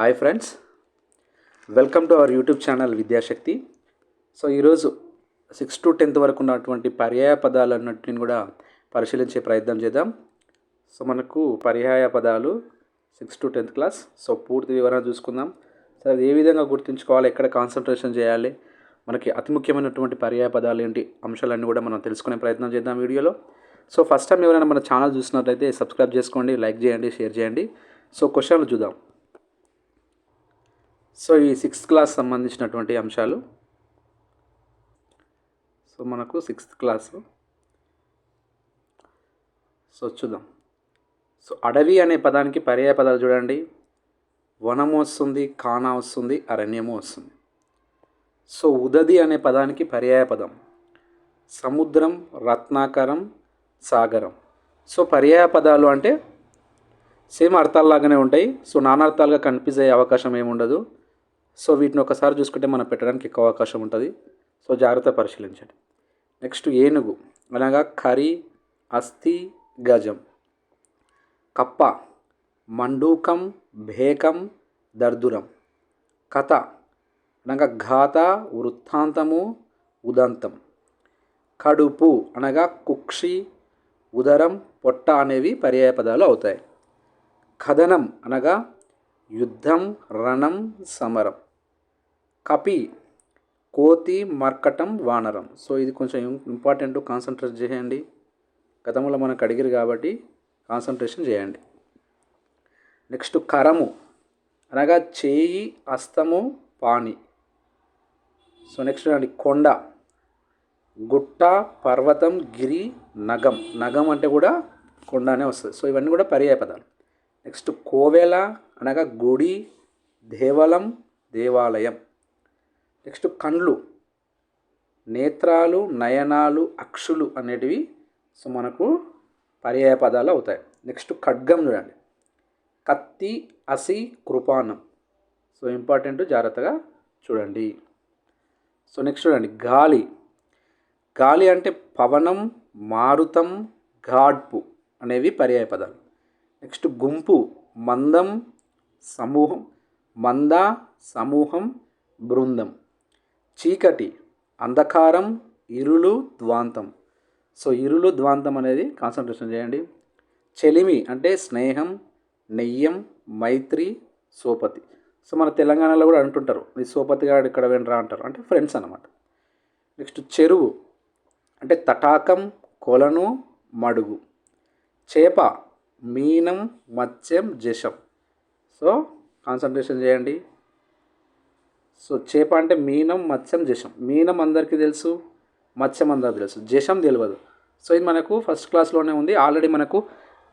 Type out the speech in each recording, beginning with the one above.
Hi friends, welcome to our YouTube channel Vidyashakti. So ఈరోజు 6 to 10th వరకు ఉన్నటువంటి పర్యాయ పదాలన్నింటిని కూడా పరిశీలించే ప్రయత్నం చేద్దాం. సో మనకు పర్యాయ పదాలు 6 to 10th క్లాస్. సో పూర్తి వివరణ చూసుకుందాం. సో అది ఏ విధంగా గుర్తుంచుకోవాలి, ఎక్కడ కాన్సన్ట్రేషన్ చేయాలి, మనకి అతి ముఖ్యమైనటువంటి పర్యాయ పదాలు ఏంటి, అంశాలన్నీ కూడా మనం తెలుసుకునే ప్రయత్నం చేద్దాం వీడియోలో. సో ఫస్ట్ టైం ఎవరైనా మన ఛానల్ చూసినట్లయితే సబ్స్క్రైబ్ చేసుకోండి, లైక్ చేయండి, షేర్ చేయండి. సో క్వశ్చన్లు చూద్దాం. సో ఈ 6th క్లాస్ సంబంధించినటువంటి అంశాలు. సో మనకు 6th క్లాసు. సో చూద్దాం. సో అడవి అనే పదానికి పర్యాయ పదాలు చూడండి. వనము వస్తుంది, కాన వస్తుంది, అరణ్యము వస్తుంది. సో ఉదది అనే పదానికి పర్యాయ పదం సముద్రం, రత్నాకరం, సాగరం. సో పర్యాయ పదాలు అంటే సేమ్ అర్థాల్లాగానే ఉంటాయి. సో నానార్థాలుగా కన్ఫ్యూజ్ అయ్యే అవకాశం ఏముండదు. సో వీటిని ఒకసారి చూసుకుంటే మనం పెట్టడానికి ఎక్కువ అవకాశం ఉంటుంది. సో జాగ్రత్త పరిశీలించండి. నెక్స్ట్ ఏనుగు అనగా కరి, అస్థి, గజం. కప్ప మండూకం, భేకం, దర్దురం. కథ అనగా ఘాత, వృత్తాంతము, ఉదంతం. కడుపు అనగా కుక్షి, ఉదరం, పొట్ట అనేవి పర్యాయ పదాలు అవుతాయి. కథనం అనగా యుద్ధం, రణం, సమరం. కపి కోతి, మర్కటం, వానరం. సో ఇది కొంచెం ఇంపార్టెంట్, కాన్సన్ట్రేట్ చేయండి. గతంలో మనకు అడిగిరు కాబట్టి కాన్సన్ట్రేషన్ చేయండి. నెక్స్ట్ కరము అనగా చేయి, హస్తము, పాని. సో నెక్స్ట్ అండి కొండ, గుట్ట, పర్వతం, గిరి, నగం. నగం అంటే కూడా కొండ అనే వస్తుంది. సో ఇవన్నీ కూడా పర్యాయ పదాలు. నెక్స్ట్ కోవెల అనగా గుడి, దేవలం, దేవాలయం. నెక్స్ట్ కండ్లు, నేత్రాలు, నయనాలు, అక్షులు అనేటివి సో మనకు పర్యాయ పదాలు అవుతాయి. నెక్స్ట్ ఖడ్గం చూడండి. కత్తి, అసి, కృపానం. సో ఇంపార్టెంట్, జాగ్రత్తగా చూడండి. సో నెక్స్ట్ చూడండి గాలి. గాలి అంటే పవనం, మారుతం, గాడ్పు అనేవి పర్యాయ పదాలు. నెక్స్ట్ గుంపు, మందం, సమూహం. మంద, సమూహం, బృందం. చీకటి, అంధకారం, ఇరులు, ద్వాంతం. సో ఇరులు, ద్వాంతం అనేది కాన్సన్ట్రేషన్ చేయండి. చెలిమి అంటే స్నేహం, నెయ్యం, మైత్రి, సోపతి. సో మన తెలంగాణలో కూడా అంటుంటారు, ఈ సోపతి గారు ఇక్కడ వెంట్రా అంటారు, అంటే ఫ్రెండ్స్ అన్నమాట. నెక్స్ట్ చెరువు అంటే తటాకం, కొలను, మడుగు. చేప మీనం, మత్స్యం, జశం. సో కాన్సన్ట్రేషన్ చేయండి. సో చేప అంటే మీనం, మత్స్యం, జశం. మీనం అందరికీ తెలుసు, మత్స్యం అందరికీ తెలుసు, జశం తెలియదు. సో ఇది మనకు ఫస్ట్ క్లాస్లోనే ఉంది. ఆల్రెడీ మనకు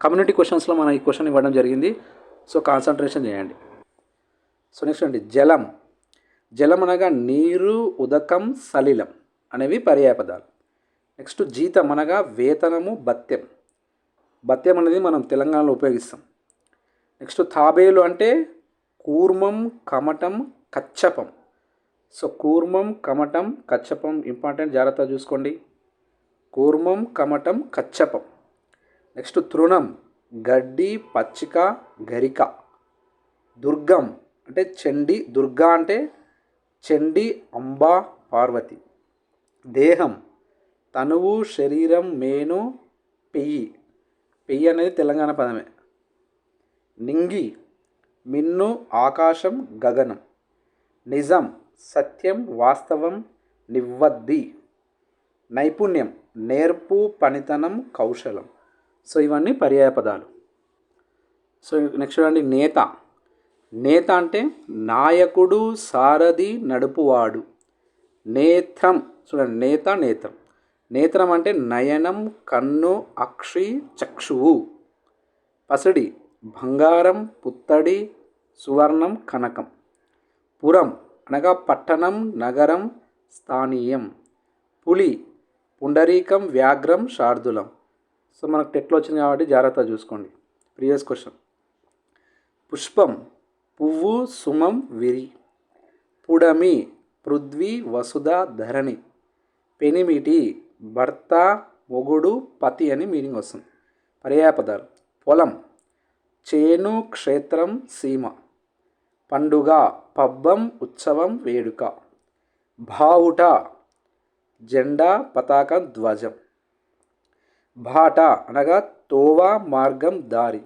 కమ్యూనిటీ క్వశ్చన్స్లో మనం ఈ క్వశ్చన్ ఇవ్వడం జరిగింది. సో కాన్సన్ట్రేషన్ చేయండి. సో నెక్స్ట్ అండి జలం. జలం అనగా నీరు, ఉదకం, సలిలం అనేవి పర్యాయ పదాలు. నెక్స్ట్ జీతం అనగా వేతనము, భత్యం. భత్యం అనేది మనం తెలంగాణలో ఉపయోగిస్తాం. నెక్స్ట్ తాబేలు అంటే కూర్మం, కమటం, కచ్చపం. సో కూర్మం, కమటం, కచ్చపం ఇంపార్టెంట్, జాగ్రత్తగా చూసుకోండి. కూర్మం, కమటం, కచ్చపం. నెక్స్ట్ తృణం గడ్డి, పచ్చిక, గరిక. దుర్గం అంటే చండి. దుర్గా అంటే చండి, అంబ, పార్వతి. దేహం తనువు, శరీరం, మేను, పెయ్యి. పెయ్యి అనేది తెలంగాణ పదమే. నింగి మిన్ను, ఆకాశం, గగనం. నిజం సత్యం, వాస్తవం, నివ్వద్ది. నైపుణ్యం నేర్పు, పనితనం, కౌశలం. సో ఇవన్నీ పర్యాయ పదాలు. సో నెక్స్ట్ చూడండి నేత. నేత అంటే నాయకుడు, సారథి, నడుపువాడు. నేత్రం చూడండి, నేత, నేత్రం. నేత్రం అంటే నయనం, కన్ను, అక్షి, చక్షువు. పసిడి బంగారం, పుత్తడి, సువర్ణం, కనకం. పురం అనగా పట్టణం, నగరం, స్థానీయం. పులి పుండరీకం, వ్యాఘ్రం, శార్దులం. సో మనకు టెట్లో వచ్చింది కాబట్టి జాగ్రత్తగా చూసుకోండి. Previous question. పుష్పం పువ్వు, సుమం, విరి. పుడమి పృథ్వీ, వసుధ, ధరణి. పెనిమిటి భర్త, మొగుడు, పతి అని మీనింగ్ వస్తుంది. పర్యాయ పదాలు. పొలం చేను, క్షేత్రం, సీమ. పండుగ, పబ్బం, ఉత్సవం, వేడుక. బావుట, జెండా, పతాకం, ధ్వజం. బాట అనగా తోవ, మార్గం, దారి.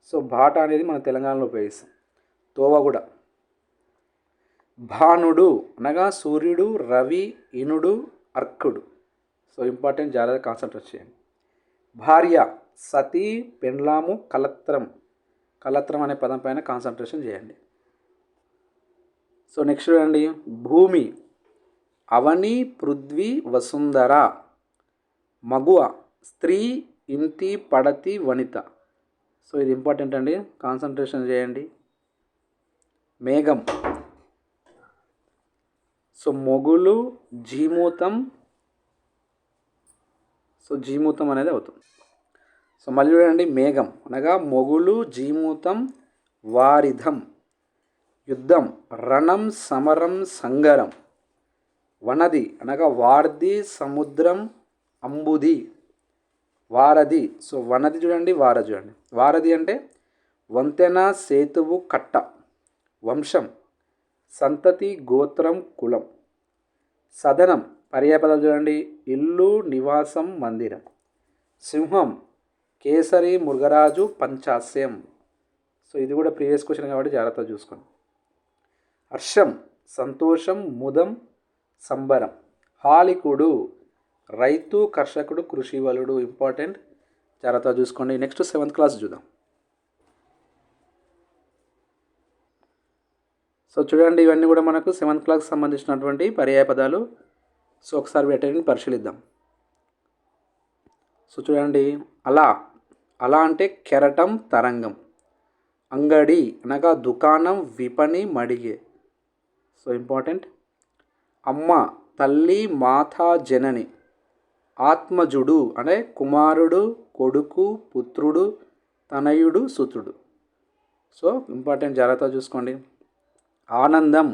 సో బాట అనేది మన తెలంగాణలో ఉపయోగిస్తాం, తోవ కూడా. భానుడు అనగా సూర్యుడు, రవి, ఇనుడు, అర్కుడు. సో ఇంపార్టెంట్, జాగ్రత్త కాన్సన్ట్రేట్ చేయండి. భార్య, సతీ, పెండ్లాము, కలత్రం. కలత్రం అనే పదం పైన కాన్సన్ట్రేషన్ చేయండి. సో నెక్స్ట్ చూడండి, భూమి, అవని, పృథ్వీ, వసుంధర. మగువ, స్త్రీ, ఇంటి, పడతి, వనిత. సో ఇది ఇంపార్టెంట్ అండి, కాన్సన్ట్రేషన్ చేయండి. మేఘం, సో మొగులు, జీమూతం. సో జీమూతం అనేది అవుతుంది. సో మళ్ళీ చూడండి, మేఘం అనగా మొగులు, జీమూతం, వారిధం. యుద్ధం, రణం, సమరం, సంగరం. వనది అనగా వార్ది, సముద్రం, అంబుది. వారధి, సో వనది చూడండి, వారధి చూడండి. వారధి అంటే వంతెన, సేతువు, కట్ట. వంశం, సంతతి, గోత్రం, కులం. సదనం, పర్యాయపదాలు చూడండి, ఇల్లు, నివాసం, మందిరం. సింహం, కేసరి, మృగరాజు, పంచాస్యం. సో ఇది కూడా ప్రీవియస్ క్వశ్చన్ కాబట్టి జాగ్రత్తగా చూసుకోండి. హర్షం, సంతోషం, ముదం, సంబరం. హాలికుడు, రైతు, కర్షకుడు, కృషివలుడు. ఇంపార్టెంట్, జాగ్రత్తగా చూసుకోండి. నెక్స్ట్ 7th క్లాస్ చూద్దాం. సో చూడండి, ఇవన్నీ కూడా మనకు 7th క్లాస్కి సంబంధించినటువంటి పర్యాయ పదాలు. సో ఒకసారి వీటిని పరిశీలిద్దాం. సో చూడండి, అలా. అలా అంటే కెరటం, తరంగం. అంగడి అనగా దుకాణం, విపణి, మడిగే. So important. అమ్మ, తల్లి, మాత, జనని. ఆత్మజుడు అంటే కుమారుడు, కొడుకు, పుత్రుడు, తనయుడు, సుతుడు. సో ఇంపార్టెంట్, జాగ్రత్తగా చూసుకోండి. ఆనందం,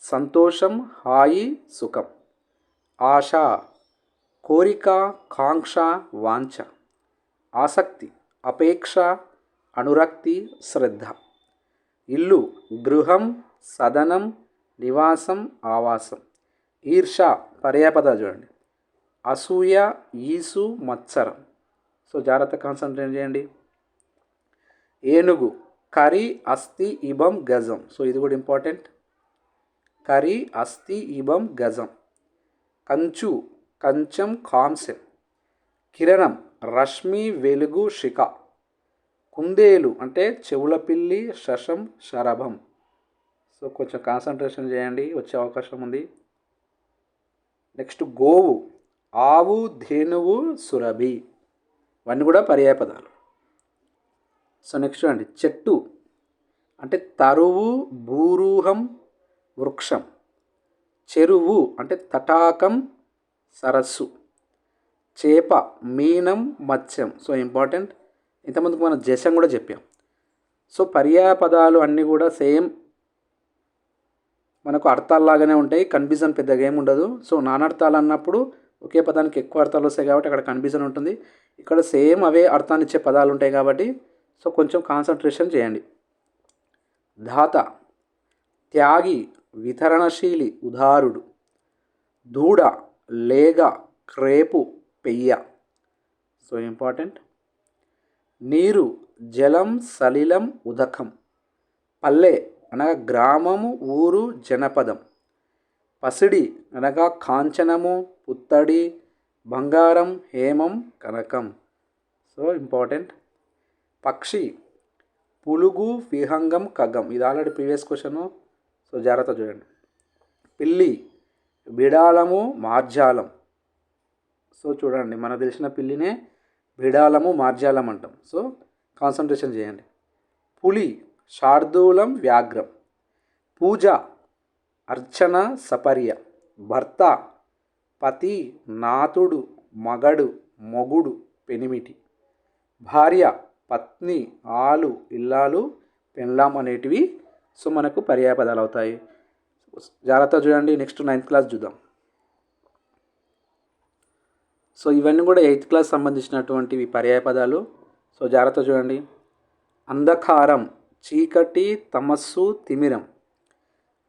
సంతోషం, హాయి, సుఖం. ఆశ, కోరిక, కాంక్ష, వాంఛ. ఆసక్తి, అపేక్ష, అనురక్తి, శ్రద్ధ. ఇల్లు, గృహం, సదనం, నివాసం, ఆవాసం. ఈర్ష, పర్యాయపదాలు చూడండి, అసూయ, ఈసు, మత్సరం. సో జాగ్రత్త కాన్సన్ట్రేట్ చేయండి. ఏనుగు, కరి, అస్థి, ఇబం, గజం. సో ఇది కూడా ఇంపార్టెంట్. కరి, అస్థి, ఇబం, గజం. కంచు, కంచం, కాంస్యం. కిరణం, రశ్మి, వెలుగు, శిఖ. కుందేలు అంటే చెవుల పిల్లి, శశం, శరభం. సో కొంచెం కాన్సన్ట్రేషన్ చేయండి, వచ్చే అవకాశం ఉంది. నెక్స్ట్ గోవు, ఆవు, ధేనువు, సురభి. ఇవన్నీ కూడా పర్యాయ పదాలు. సో నెక్స్ట్ అండి, చెట్టు అంటే తరువు, భూరూహం, వృక్షం. చెరువు అంటే తటాకం, సరస్సు. చేప, మీనం, మత్స్యం. సో ఇంపార్టెంట్, ఇంతకుముందుకు మనం జసం కూడా చెప్పాం. సో పర్యాయ పదాలు అన్నీ కూడా సేమ్, మనకు అర్థాల్లాగానే ఉంటాయి, కన్ఫ్యూజన్ పెద్దగా ఏమి ఉండదు. సో నానర్థాలు అన్నప్పుడు ఒకే పదానికి ఎక్కువ అర్థాలు వస్తాయి కాబట్టి అక్కడ కన్ఫ్యూజన్ ఉంటుంది. ఇక్కడ సేమ్ అవే అర్థాన్ని ఇచ్చే పదాలు ఉంటాయి కాబట్టి సో కొంచెం కాన్సన్ట్రేషన్ చేయండి. ధాత, త్యాగి, వితరణశీలి, ఉదారుడు. దూడ, లేగ, క్రేపు, పెయ్య. So important. నీరు, జలం, సలిలం, ఉదకం. పల్లె అనగా గ్రామము, ఊరు, జనపదం. పసిడి అనగా కాంచనము, పుత్తడి, బంగారం, హేమం, కనకం. So important. పక్షి, పులుగు, విహంగం, ఖగం. ఇది ఆల్రెడీ ప్రీవియస్ క్వశ్చను, సో జాగ్రత్త చూడండి. పిల్లి, బిడాలము, మార్జాలం. సో చూడండి, మనకు తెలిసిన పిల్లినే బిడాలము, మార్జాలం అంటాం. సో కాన్సన్ట్రేషన్ చేయండి. పులి, శార్దూలం, వ్యాఘ్రం. పూజ, అర్చన, సపర్య. భర్త, పతి, నాతుడు, మగడు, మొగుడు, పెనిమిటి. భార్య, పత్ని, ఆలు, ఇల్లాలు, పెండ్లాం అనేటివి సో మనకు పర్యాయ పదాలు అవుతాయి. జాగ్రత్త చూడండి. నెక్స్ట్ 9th క్లాస్ చూద్దాం. సో ఇవన్నీ కూడా 8th క్లాస్ సంబంధించినటువంటివి పర్యాయ పదాలు. సో జాగ్రత్త చూడండి. అంధకారం, చీకటి, తమస్సు, తిమిరం.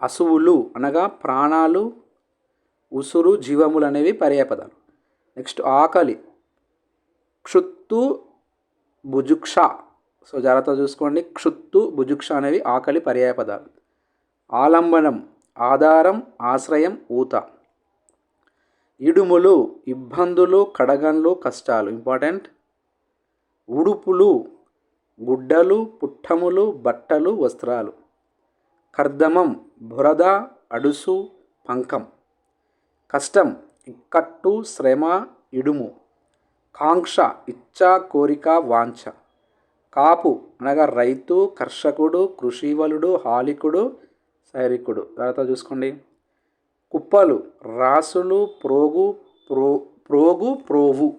అసువులు అనగా ప్రాణాలు, ఉసురు, జీవములు అనేవి పర్యాయపదాలు. నెక్స్ట్ ఆకలి, క్షుత్తు, బుజుక్ష. సో జాగ్రత్తగా చూసుకోండి, క్షుత్తు, బుజుక్ష అనేవి ఆకలి పర్యాయపదాలు. ఆలంబనం, ఆధారం, ఆశ్రయం, ఊత. ఇడుములు, ఇబ్బందులు, కడగండ్లు, కష్టాలు. ఇంపార్టెంట్. ఉడుపులు, గుడ్డలు, పుట్టములు, బట్టలు, వస్త్రాలు. కర్దమం, బురద, అడుసు, పంకం. కష్టం, ఇక్కట్టు, శ్రమ, ఇడుము. కాంక్ష, ఇచ్చ, కోరిక, వాంఛ. కాపు అనగా రైతు, కర్షకుడు, కృషివలుడు, హాలికుడు, సైరికుడు. తర్వాత చూసుకోండి. కుప్పలు, రాసులు, ప్రోగు, ప్రోవు.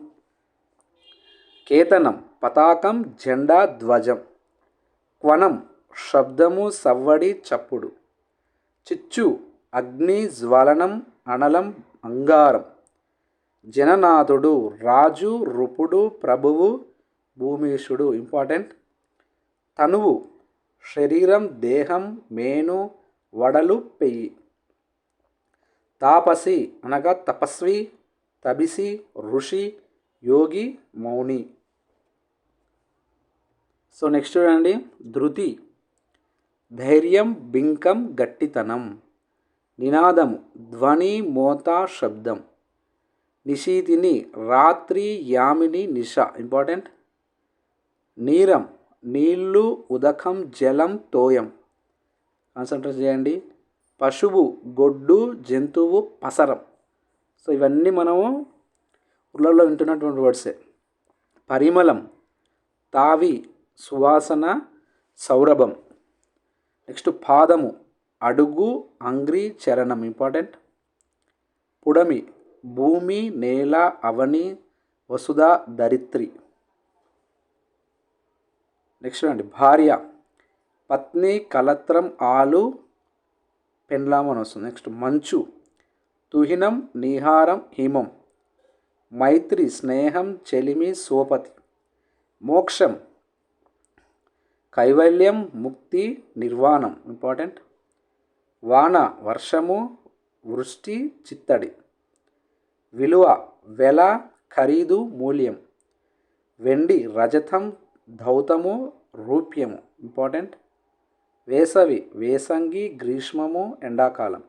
కేతనం, పతాకం, జెండా, ధ్వజం. క్వనం, శబ్దము, సవ్వడి, చప్పుడు. చిచ్చు, అగ్ని, జ్వలనం, అనలం, అంగారం. జననాథుడు, రాజు, రుపుడు, ప్రభువు, భూమీషుడు. ఇంపార్టెంట్. తనువు, శరీరం, దేహం, మేను, వడలు, పెయ్యి. తాపసి అనగా తపస్వి, తబిసి, ఋషి, యోగి, మౌని. సో నెక్స్ట్ చూడండి. ధృతి, ధైర్యం, బింకం, గట్టితనం. నినాదము, ధ్వని, మోత, శబ్దం. నిశీతిని, రాత్రి, యామిని, నిశ. ఇంపార్టెంట్. నీరం, నీళ్ళు, ఉదకం, జలం, తోయం. కాన్సన్ట్రేట్ చేయండి. పశువు, గొడ్డు, జంతువు, పసరం. సో ఇవన్నీ మనము ఊళ్ళలో వింటున్నటువంటి వర్డ్సే. పరిమళం, తావి, సువాసన, సౌరభం. నెక్స్ట్ పాదము, అడుగు, అంగ్రి, చరణం. ఇంపార్టెంట్. పుడమి, భూమి, నేల, అవని, వసుధ, ధరిత్రి. నెక్స్ట్ అండి. భార్య, పత్ని, కలత్రం, ఆలు, పెండ్లాం అని వస్తుంది. నెక్స్ట్ మంచు, తుహినం, నీహారం, హిమం. మైత్రి, స్నేహం, చెలిమి, సోపతి. మోక్షం, కైవల్యం, ముక్తి, నిర్వాణం. ఇంపార్టెంట్. వాన, వర్షము, వృష్టి, చిత్తడి. విలువ, వెల, ఖరీదు, మూల్యం. వెండి, రజతం, ధౌతము, రూప్యము. ఇంపార్టెంట్. వేసవి, వేసంగి, గ్రీష్మము, ఎండాకాలం.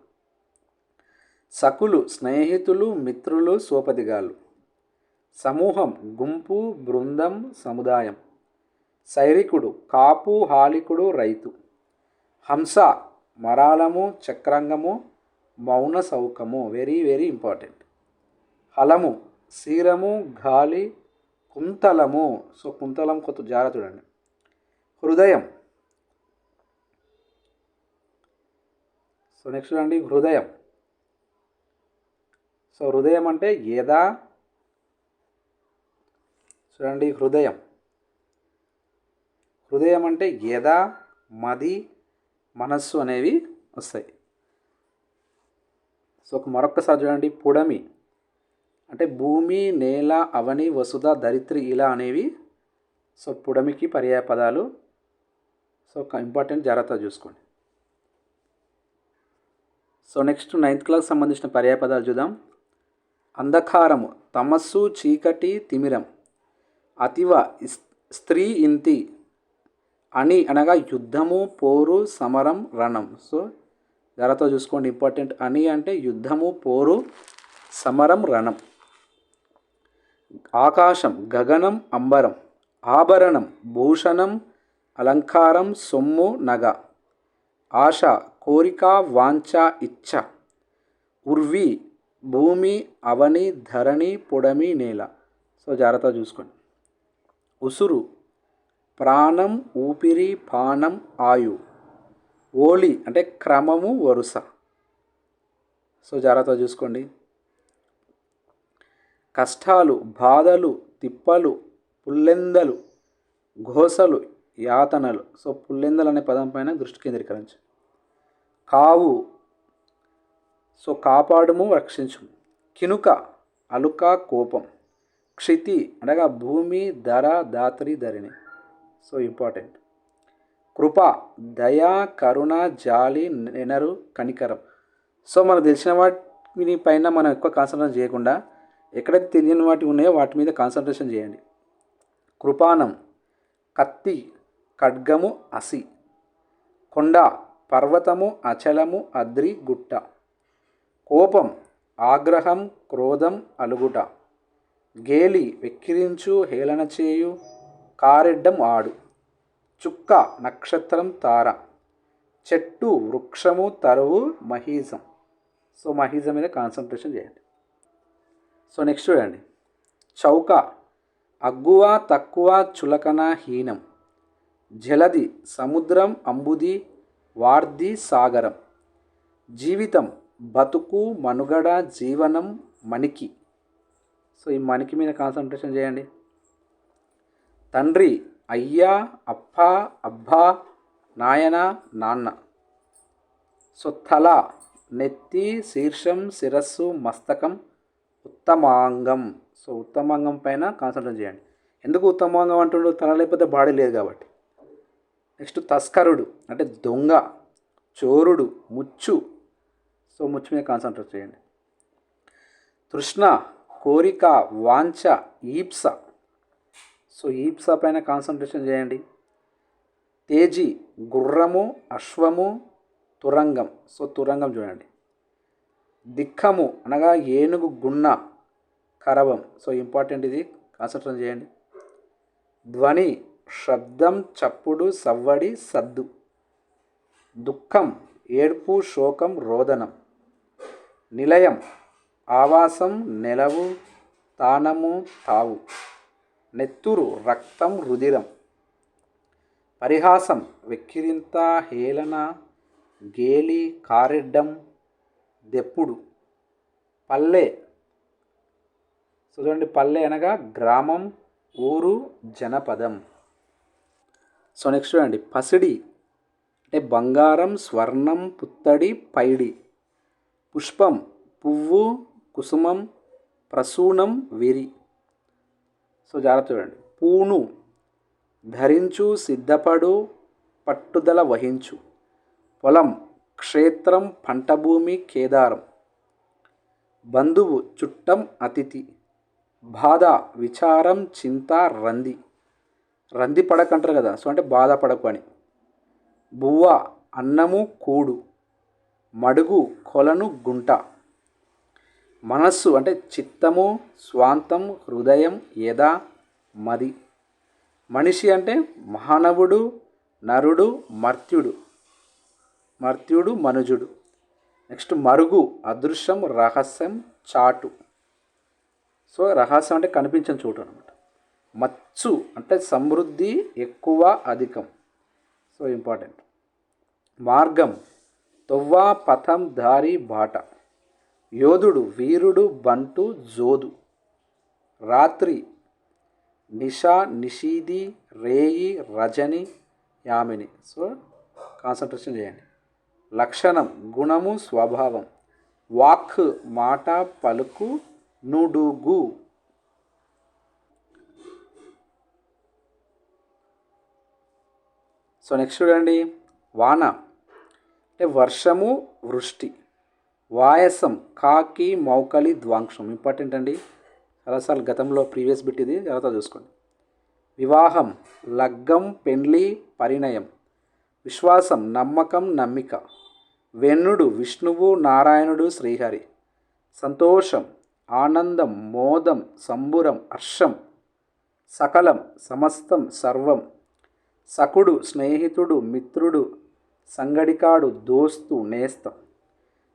సకులు, స్నేహితులు, మిత్రులు, సోపతిగాళ్ళు. సమూహం, గుంపు, బృందం, సముదాయం. సైరికుడు, కాపు, హాలికుడు, రైతు. హంస, మరాళము, చక్రాంగము, మౌన సౌకము. Very very important. హలము, శీరము, గాలి, కుంతలము. సో కుంతలం కొత్త జాగ్రత్త చూడండి. హృదయం. సో నెక్స్ట్ చూడండి. హృదయం. సో హృదయం అంటే ఎద. చూడండి. హృదయం. హృదయం అంటే ఎద, మది, మనస్సు అనేవి వస్తాయి. సో మరొక్కసారి చూడండి. పుడమి అంటే భూమి, నేల, అవని, వసుధ, ధరిత్రి ఇలా అనేవి. సో పుడమికి పర్యాయ పదాలు. సో ఇంపార్టెంట్, జాగ్రత్తగా చూసుకోండి. సో నెక్స్ట్ 9th క్లాస్ సంబంధించిన పర్యాయ పదాలు చూద్దాం. అంధకారము, తమస్సు, చీకటి, తిమిరం. అతివ, స్త్రీ, ఇంతి. అని అనగా యుద్ధము, పోరు, సమరం, రణం. సో జాగ్రత్తగా చూసుకోండి. ఇంపార్టెంట్. అని అంటే యుద్ధము, పోరు, సమరం, రణం. ఆకాశం, గగనం, అంబరం. ఆభరణం, భూషణం, అలంకారం, సొమ్ము, నగ. ఆశ, కోరిక, వాంఛ, ఇచ్ఛ. ఉర్వి, భూమి, అవని, ధరణి, పొడమి, నేల. సో జాగ్రత్తగా చూసుకోండి. ఉసురు, ప్రాణం, ఊపిరి, పానం, ఆయు. ఓలి అంటే క్రమము, వరుస. సో జాగ్రత్తగా చూసుకోండి. కష్టాలు, బాధలు, తిప్పలు, పుల్లెందలు, ఘోసలు, యాతనలు. సో పుల్లెందలు అనే పదం పైన దృష్టి కేంద్రీకరించు. కావు, సో కాపాడుము, రక్షించుము. కినుక, అలుక, కోపం. క్షితి అనగా భూమి, ధర, దాత్రి, ధరిణి. So important. కృప దయ కరుణ జాలి నెనరు కనికరం. సో మనకు తెలిసిన వాటి పైన మనం ఎక్కువ కాన్సన్ట్రేషన్ చేయకుండా ఎక్కడైతే తెలియని వాటి ఉన్నాయో వాటి మీద కాన్సన్ట్రేషన్ చేయండి. కృపానం కత్తి ఖడ్గము అసి. కొండ పర్వతము అచలము అద్రి గుట్ట. కోపం ఆగ్రహం క్రోధం అలుగుట. గేలి వెక్కిరించు హేళన చేయు కారెడ్డం ఆడు. చుక్క నక్షత్రం తార. చెట్టు వృక్షము తరువు మహీజం. సో మహీజం మీద కాన్సన్ట్రేషన్ చేయండి. సో నెక్స్ట్ చూడండి. చౌక అగ్గువ తక్కువ చులకన హీనం. జలది సముద్రం అంబుది వార్ది సాగరం. జీవితం బతుకు మనుగడ జీవనం మణికి. సో ఈ మణికి మీద కాన్సన్ట్రేషన్ చేయండి. తండ్రి అయ్యా అప్ప అబ్బా నాయన నాన్న. సో తల నెత్తి శీర్షం శిరస్సు మస్తకం ఉత్తమాంగం. సో ఉత్తమాంగం పైన కాన్సన్ట్రేట్ చేయండి. ఎందుకు ఉత్తమాంగం అంటుండో, తల లేకపోతే బాడీ లేదు కాబట్టి. నెక్స్ట్ తస్కరుడు అంటే దొంగ, చోరుడు, ముచ్చు. సో ముచ్చు మీద కాన్సన్ట్రేట్ చేయండి. తృష్ణ కోరిక వాంఛ ఈప్స. సో ఈప్స పైన కాన్సన్ట్రేషన్ చేయండి. తేజీ గుర్రము అశ్వము తురంగం. సో తురంగం చూడండి. దిక్కము అనగా ఏనుగు గున్న కరవం. సో ఇంపార్టెంట్, ఇది కాన్సన్ట్రేషన్ చేయండి. ధ్వని శబ్దం చప్పుడు సవ్వడి సద్దు. దుఃఖం ఏడ్పు శోకం రోదనం. నిలయం ఆవాసం నెలవు తానము తావు. నెత్తురు రక్తం రుధిరం. పరిహాసం వెక్కిరింత హేళన గేలి కారెడ్డం దెప్పుడు. పల్లె. సో చూడండి, పల్లె అనగా గ్రామం ఊరు జనపదం. సో నెక్స్ట్ చూడండి. పసిడి అంటే బంగారం స్వర్ణం పుత్తడి పైడి. పుష్పం పువ్వు కుసుమం ప్రసూనం విరి. సో జాగ్రత్త చూడండి. పూను ధరించు సిద్ధపడు పట్టుదల వహించు. పొలం క్షేత్రం పంటభూమి కేదారం. బంధువు చుట్టం అతిథి. బాధ విచారం చింత రంది. రంది పడక అంటారు కదా, సో అంటే బాధపడకు అని. బువ్వ అన్నము కూడు. మడుగు కొలను గుంట. మనస్సు అంటే చిత్తము స్వాంతం హృదయం యథ మది. మనిషి అంటే మానవుడు నరుడు మర్త్యుడు. మర్త్యుడు మనుజుడు. నెక్స్ట్ మరుగు అదృశ్యం రహస్యం చాటు. సో రహస్యం అంటే కనిపించని చోటు అనమాట. మచ్చు అంటే సమృద్ధి ఎక్కువ అధికం. So important. మార్గం తొవ్వ పథం దారి బాట. యోధుడు వీరుడు బంటు జోదు. రాత్రి నిషా నిషీది రేయి రజని యామిని. సో కాన్సన్ట్రేషన్ చేయండి. లక్షణం గుణము స్వభావం. వాక్ మాట పలుకు నుడుగు. సో నెక్స్ట్ చూడండి. వాన అంటే వర్షము వృష్టి. వాయసం కాకి మౌకలి ద్వాంక్షం. ఇంపార్టెంట్ అండి, చాలాసార్లు గతంలో ప్రీవియస్ బిట్ ఇది, జాగ్రత్త చూసుకోండి. వివాహం లగ్గం పెండ్లి పరిణయం. విశ్వాసం నమ్మకం నమ్మిక. వెన్నుడు విష్ణువు నారాయణుడు శ్రీహరి. సంతోషం ఆనందం మోదం సంబురం హర్షం. సకలం సమస్తం సర్వం. సకుడు స్నేహితుడు మిత్రుడు సంగడికాడు దోస్తు నేస్తం.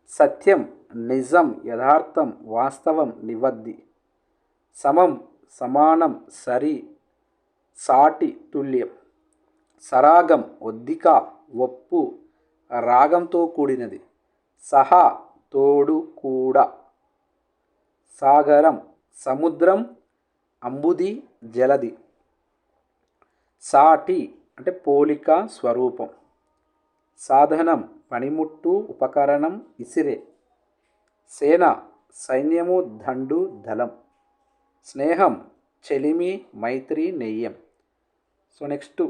సత్యం నిజం యథార్థం వాస్తవం నివద్ది. సమం సమానం సరి సాటి తుల్యం. సరాగం ఒద్దిక ఒప్పు రాగంతో కూడినది. సహా తోడు కూడా. సాగరం సముద్రం అంబుది జలది. సాటి అంటే పోలిక స్వరూపం. సాధనం పనిముట్టు ఉపకరణం ఇసిరే. సేన సైన్యము దండు దళం. స్నేహం చెలిమి మైత్రి నెయ్యం. సో నెక్స్ట్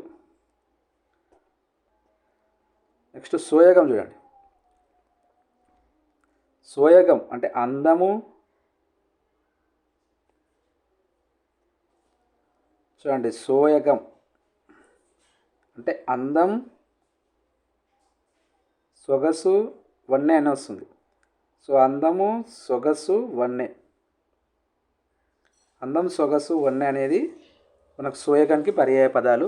నెక్స్ట్ సోయగం చూడండి. సోయగం అంటే అందము. చూడండి, సోయగం అంటే అందం, సొగసు, వన్నె అని వస్తుంది. సో అందము, సొగసు, వన్నె. అందం, సొగసు, వన్నె అనేది మనకు సోయగానికి పర్యాయ పదాలు.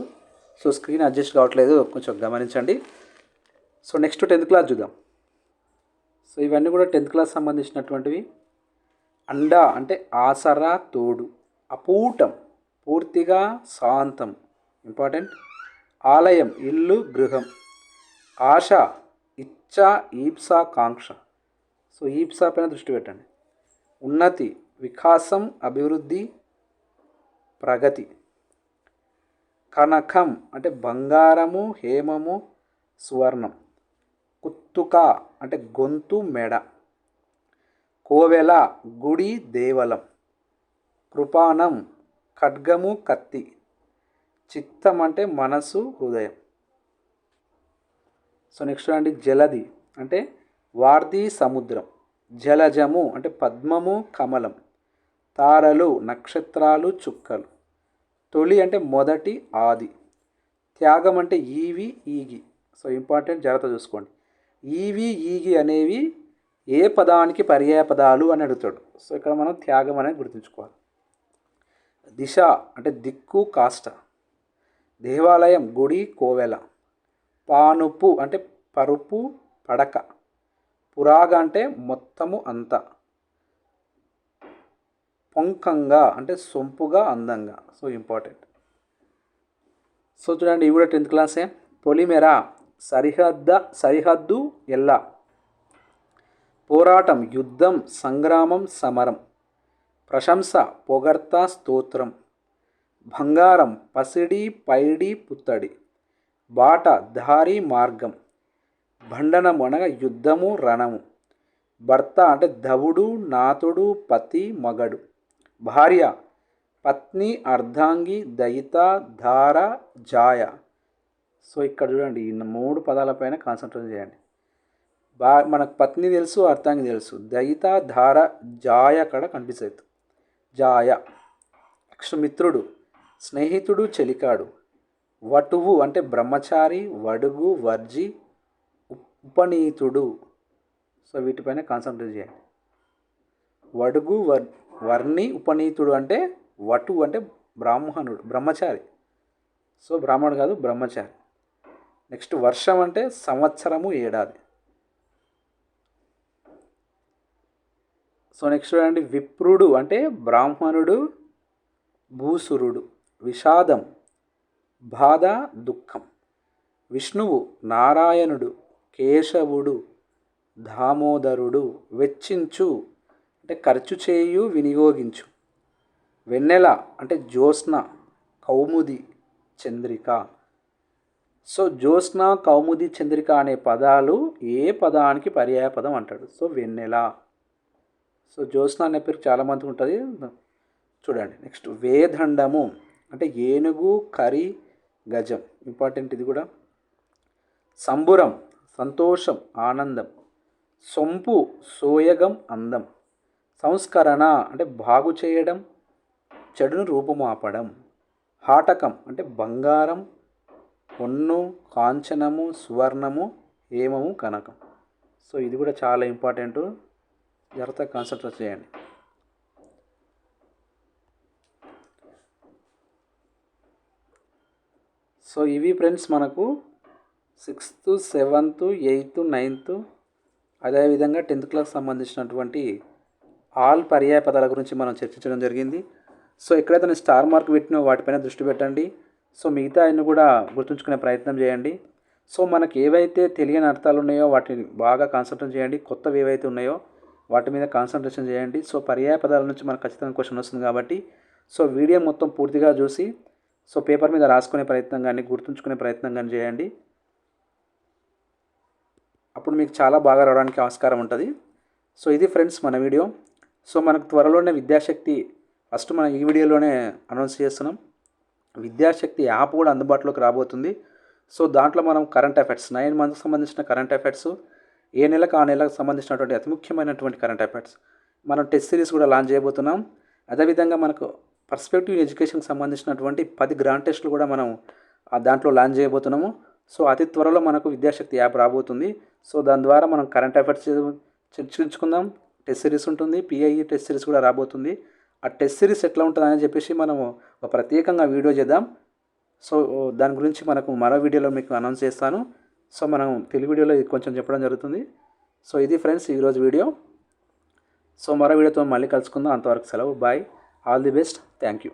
సో స్క్రీన్ అడ్జస్ట్ కావట్లేదు, కొంచెం గమనించండి. సో నెక్స్ట్ 10th క్లాస్ చూద్దాం. సో ఇవన్నీ కూడా 10th క్లాస్ సంబంధించినటువంటివి. అండ అంటే ఆసరా, తోడు. అపూటం పూర్తిగా, శాంతం, ఇంపార్టెంట్. ఆలయం ఇల్లు, గృహం. ఆశ ఇచ్చ, ఈప్స, కాంక్ష. సో ఈప్స పైన దృష్టి పెట్టండి. ఉన్నతి వికాసం, అభివృద్ధి, ప్రగతి. కనకం అంటే బంగారము, హేమము, సువర్ణం. కుత్తుక అంటే గొంతు, మెడ. కోవెల గుడి, దేవలం. కృపాణం ఖడ్గము, కత్తి. చిత్తం అంటే మనసు, హృదయం. సో నెక్స్ట్ అండి జలది అంటే వార్ధి, సముద్రం. జలజము అంటే పద్మము, కమలం. తారలు నక్షత్రాలు, చుక్కలు. తొలి అంటే మొదటి, ఆది. త్యాగం అంటే ఈవి, ఈగి. సో ఇంపార్టెంట్, జాగ్రత్త చూసుకోండి. ఈవి, ఈగి అనేవి ఏ పదానికి పర్యాయ పదాలు అని అడుగుతాడు. సో ఇక్కడ మనం త్యాగం అనేది గుర్తుంచుకోవాలి. దిశ అంటే దిక్కు, కాష్ట. దేవాలయం గుడి, కోవెల. పానుపు అంటే పరుపు, పడక. పురాగ అంటే మొత్తము, అంతా. పొంకంగా అంటే సొంపుగా, అందంగా. So important. సో చూడండి, ఇవి కూడా 10th క్లాసే. పొలిమెర సరిహద్దు, ఎల్ల. పోరాటం యుద్ధం, సంగ్రామం, సమరం. ప్రశంస పొగడ్త, స్తోత్రం. బంగారం పసిడి, పైడి, పుత్తడి. బాట దారి, మార్గం. భండనము అనగా యుద్ధము, రణము. భర్త అంటే ధవుడు, నాతుడు, పతి, మగడు. భార్య పత్ని, అర్ధాంగి, దయిత, ధార, జాయ. సో ఇక్కడ చూడండి, ఈ 3 పదాలపైన కాన్సన్ట్రేట్ చేయండి. మనకు పత్ని తెలుసు, అర్ధాంగి తెలుసు. దయిత, ధార, జాయ అక్కడ కనిపిస్తుంది. జాయ. నెక్స్ట్ మిత్రుడు స్నేహితుడు, చెలికాడు. వటువు అంటే బ్రహ్మచారి, వడుగు, వర్జి, ఉపనీతుడు. సో వీటిపైన కాన్సన్ట్రేట్ చేయండి. వడుగు, వర్ణి, ఉపనీతుడు అంటే వటు అంటే బ్రాహ్మణుడు, బ్రహ్మచారి. సో బ్రాహ్మణుడు కాదు, బ్రహ్మచారి. నెక్స్ట్ వర్షం అంటే సంవత్సరము, ఏడాది. సో నెక్స్ట్ చూడండి, విప్రుడు అంటే బ్రాహ్మణుడు, భూసురుడు. విషాదం బాధ, దుఃఖం. విష్ణువు నారాయణుడు, కేశవుడు, దామోదరుడు. వెచ్చించు అంటే ఖర్చు చేయు, వినియోగించు. వెన్నెల అంటే జ్యోత్స్న, కౌముది, చంద్రిక. సో జ్యోత్స్న, కౌముది, చంద్రిక అనే పదాలు ఏ పదానికి పర్యాయ పదం అంటాడు. సో వెన్నెల. సో జ్యోత్స్న అనే పేరు చాలామందికి ఉంటుంది, చూడండి. నెక్స్ట్ వేదండము అంటే ఏనుగు, కరి, గజం. ఇంపార్టెంట్ ఇది కూడా. సంబురం సంతోషం, ఆనందం. సొంపు సోయగం, అందం. సంస్కరణ అంటే బాగు చేయడం, చెడును రూపుమాపడం. హాటకం అంటే బంగారం, పొన్ను, కాంచనము, సువర్ణము, హేమము, కనకం. సో ఇది కూడా చాలా ఇంపార్టెంట్, జాగ్రత్తగా కాన్సన్ట్రేట్ చేయండి. సో ఇవి ఫ్రెండ్స్ మనకు 6th, 7th, 8th, 9th అదేవిధంగా 10th క్లాస్ సంబంధించినటువంటి ఆల్ పర్యాయ పదాల గురించి మనం చర్చించడం జరిగింది. సో ఎక్కడైతే నేను స్టార్ మార్క్ పెట్టినో వాటిపైన దృష్టి పెట్టండి. సో మిగతా అన్ని కూడా గుర్తుంచుకునే ప్రయత్నం చేయండి. సో మనకి ఏవైతే తెలియని అర్థాలు ఉన్నాయో వాటిని బాగా కాన్సన్ట్రేట్ చేయండి. కొత్తవి ఏవైతే ఉన్నాయో వాటి మీద కాన్సన్ట్రేషన్ చేయండి. సో పర్యాయ పదాల నుంచి మనకు ఖచ్చితంగా క్వశ్చన్ వస్తుంది కాబట్టి సో వీడియో మొత్తం పూర్తిగా చూసి సో పేపర్ మీద రాసుకునే ప్రయత్నం కానీ గుర్తుంచుకునే ప్రయత్నం కానీ చేయండి. అప్పుడు మీకు చాలా బాగా రావడానికి ఆస్కారం ఉంటుంది. సో ఇది ఫ్రెండ్స్ మన వీడియో. సో మనకు త్వరలోనే విద్యాశక్తి ఫస్ట్ మనం ఈ వీడియోలోనే అనౌన్స్ చేస్తున్నాం. విద్యాశక్తి యాప్ కూడా అందుబాటులోకి రాబోతుంది. సో దాంట్లో మనం కరెంట్ అఫైర్స్ 9 మంత్స్కి సంబంధించిన కరెంట్ అఫైర్స్, ఏ నెలకు ఆ నెలకు సంబంధించినటువంటి అతి ముఖ్యమైనటువంటి కరెంట్ అఫైర్స్ మనం టెస్ట్ సిరీస్ కూడా లాంచ్ చేయబోతున్నాం. అదేవిధంగా మనకు పర్స్పెక్టివ్ ఎడ్యుకేషన్కి సంబంధించినటువంటి 10 గ్రాండ్ టెస్టులు కూడా మనం దాంట్లో లాంచ్ చేయబోతున్నాము. సో అతి త్వరలో మనకు విద్యాశక్తి యాప్ రాబోతుంది. సో దాని ద్వారా మనం కరెంట్ అఫైర్స్ చర్చించుకుందాం. టెస్ట్ సిరీస్ ఉంటుంది, పిఐఈ టెస్ట్ సిరీస్ కూడా రాబోతుంది. ఆ టెస్ట్ సిరీస్ ఎట్లా ఉంటుందని చెప్పేసి మనము ఒక ప్రత్యేకంగా వీడియో చేద్దాం. సో దాని గురించి మనకు మరో వీడియోలో మీకు అనౌన్స్ చేస్తాను. సో మనం తెలుగు వీడియోలో ఇది కొంచెం చెప్పడం జరుగుతుంది. సో ఇది ఫ్రెండ్స్ ఈరోజు వీడియో. సో మరో వీడియోతో మళ్ళీ కలుసుకుందాం. అంతవరకు సెలవు. Bye. All the best. Thank you.